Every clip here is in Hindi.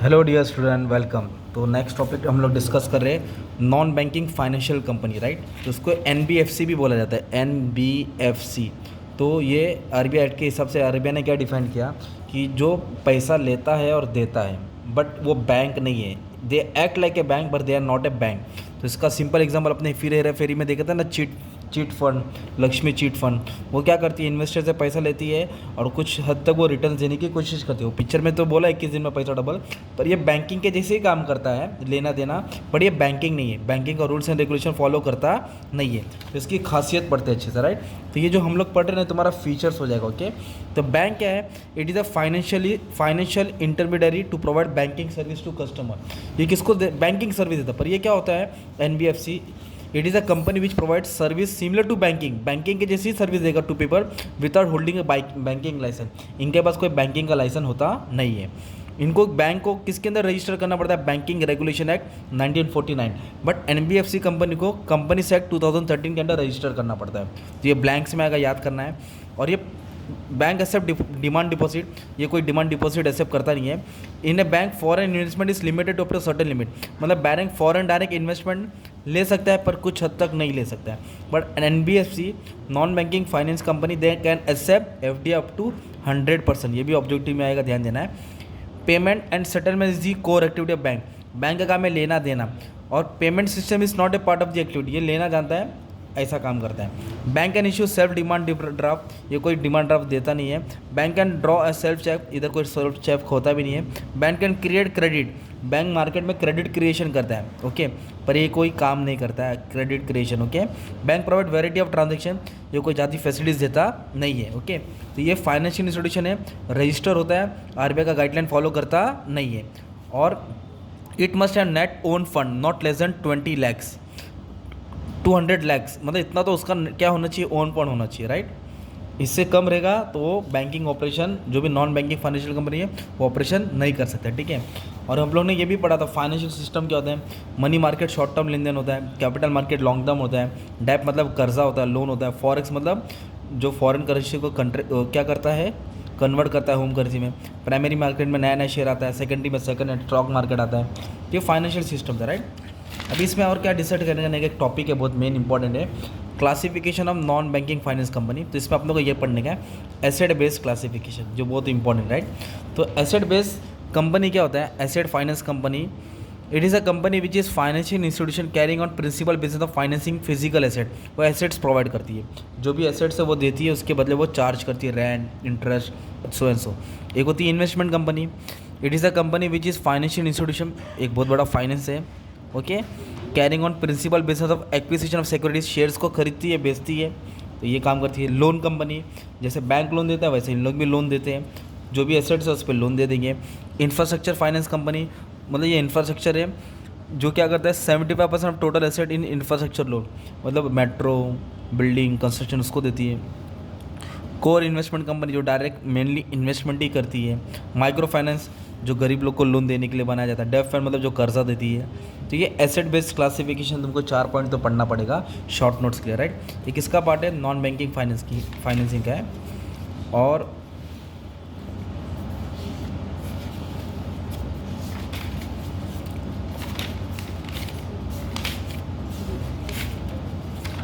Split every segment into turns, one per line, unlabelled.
Hello dear student, welcome. तो नेक्स्ट टॉपिक हम लोग डिस्कस कर रहे हैं non banking financial company, right. तो उसको एनबीएफसी भी बोला जाता है, एनबीएफसी। तो ये आरबीआई एक्ट के हिसाब से आरबीआई ने क्या डिफाइन किया कि जो पैसा लेता है और देता है बट वो बैंक नहीं है, they act like a bank but they are not a bank. तो इसका सिंपल एग्जांपल अपने फिर हेरा फेरी में देखा था ना, cheat chit fund, Lakshmi chit fund. वो क्या करती है, इन्वेस्टर से पैसा लेती है और कुछ हद तक वो रिटर्न देने की कोशिश करती है। वो पिक्चर में तो बोला 21 दिन में पैसा डबल, पर ये बैंकिंग के जैसे ही काम करता है, लेना देना। पर ये बैंकिंग नहीं है, बैंकिंग का रूल्स एंड रेगुलेशन फॉलो करता नहीं है। तो इसकी खासियत पढ़ते हैं अच्छे से, राइट। तो ये जो हम लोग पढ़ रहे हैं तुम्हारा फीचर्स हो जाएगा, ओके। तो बैंक क्या है? It is a financial intermediary to provide banking service to customer. ये किसको बैंकिंग सर्विस देता है? पर ये क्या होता है? NBFC it is a company which provide service similar to banking के जैसी सर्विस देगा to people without holding a banking licence. इनके पास कोई बैंकिंग का लाइसेंस होता नहीं है। इनको बैंक को किसके अंदर रजिस्टर करना पड़ता है? Banking regulation act 1949। But NBFC company को कंपनीज एक्ट 2013 के अंदर रजिस्टर करना पड़ता है। तो ये ब्लैंक्स में आएगा, याद करना है। और ये बैंक एक्सेप्ट डिमांड डिपॉजिट, ये कोई डिमांड डिपॉजिट एक्सेप्ट करता नहीं है। In a bank foreign investment is limited to up to certain limit. मतलब बैंक फॉरेन डायरेक्ट इन्वेस्टमेंट ले सकता है पर कुछ हद तक नहीं ले सकता है। But NBFC non banking finance company they can accept FD up to 100%। ये भी ऑब्जेक्टिव में आएगा, ध्यान देना है। Payment and settlement is the core activity of bank. Bank का काम है लेना देना, और payment system is not a part of the activity. ये लेना जानता है, ऐसा काम करता है। Bank can issue self demand draft, ये कोई डिमांड ड्राफ्ट देता नहीं है। Bank can draw a self cheque, इधर कोई सेल्फ चेक होता भी नहीं है। Bank can create credit, bank market में क्रेडिट क्रिएशन करता है, ओके। पर ये कोई काम नहीं करता है credit creation, okay. Bank provide variety of transaction, ये कोई ज़्यादा फैसिलिटीज़ देता नहीं है, ओके। तो ये फाइनेंशियल इंस्टीट्यूशन है, रजिस्टर होता है, आरबीआई का गाइडलाइन फॉलो करता नहीं है। और it must have net own fund not less than 20 lakhs 200 lakhs, मतलब इतना तो उसका क्या होना चाहिए? ओन फंड होना चाहिए, राइट। इससे कम रहेगा तो वो बैंकिंग ऑपरेशन, जो भी नॉन बैंकिंग फाइनेंशियल कंपनी है, वो ऑपरेशन नहीं कर सकता, ठीक है। और हम लोग ने ये भी पढ़ा था फाइनेंशियल सिस्टम क्या होता है। मनी मार्केट शॉर्ट टर्म लेन देन होता है, कैपिटल मार्केट लॉन्ग टर्म होता है, डेप मतलब कर्जा होता है, लोन होता है, फॉरेक्स मतलब जो फॉरेन करेंसी को क्या करता है, कन्वर्ट करता है होम करेंसी में। प्राइमरी मार्केट में नया नया शेयर आता है, सेकेंडरी में सेकंड हैंड स्टॉक मार्केट आता है। ये फाइनेंशियल सिस्टम था, राइट। अभी इसमें और क्या डिसाइड करने का एक टॉपिक है, बहुत मेन इंपॉर्टेंट है, classification of non banking finance company. तो इसमें आप लोगों को ये पढ़ने का है एसेट बेस्ड क्लासिफिकेशन, जो बहुत इंपॉर्टेंट, राइट। तो एसेट बेस्ड कंपनी क्या होता है? Asset finance company it is a company which is financial institution carrying on principal business of financing physical asset. वो एसेट्स प्रोवाइड करती है, जो भी एसेट्स है वो देती है, उसके बदले वो चार्ज करती है rent, interest, so and so. एक होती है investment company, it is a company which is financial institution, एक बहुत बड़ा फाइनेंस है, okay. Carrying on principal business of acquisition of securities, shares को खरीदती है, बेचती है, तो ये काम करती है। लोन कंपनी, जैसे बैंक लोन देता है वैसे इन लोग भी लोन देते हैं, जो भी एसेट्स है उस पर लोन दे देंगे। इंफ्रास्ट्रक्चर फाइनेंस कंपनी, मतलब ये इंफ्रास्ट्रक्चर है जो क्या करता है 75% of total asset in infrastructure loan, मतलब मेट्रो, बिल्डिंग, कंस्ट्रक्शन, उसको देती है। कोर इन्वेस्टमेंट कंपनी जो डायरेक्ट मेनली इन्वेस्टमेंट ही करती है। माइक्रो फाइनेंस जो गरीब लोग को लोन देने के लिए बनाया जाता है। डेब्ट फंड मतलब जो कर्जा देती है। तो ये एसेट बेस्ड क्लासिफिकेशन तुमको 4 पॉइंट तो पढ़ना पड़ेगा शॉर्ट नोट्स के लिए, राइट। ये किसका पार्ट है? नॉन बैंकिंग फाइनेंसिंग का है। और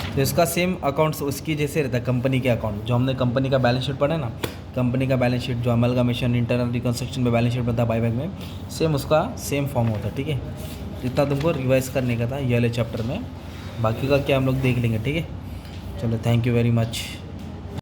तो इसका सेम अकाउंट्स उसकी जैसे रहता है, कंपनी के अकाउंट जो हमने कंपनी का बैलेंस शीट पढ़ा है ना, कंपनी का बैलेंस शीट जो अमलगामेशन, इंटरनल रिकंस्ट्रक्शन में बैलेंस शीट बनता है बाईबैक में, सेम उसका सेम फॉर्म होता है, ठीक है। इतना तुमको रिवाइज करने का था ये वाले चैप्टर में, बाकी का क्या हम लोग देख लेंगे, ठीक है। चलो, थैंक यू वेरी मच।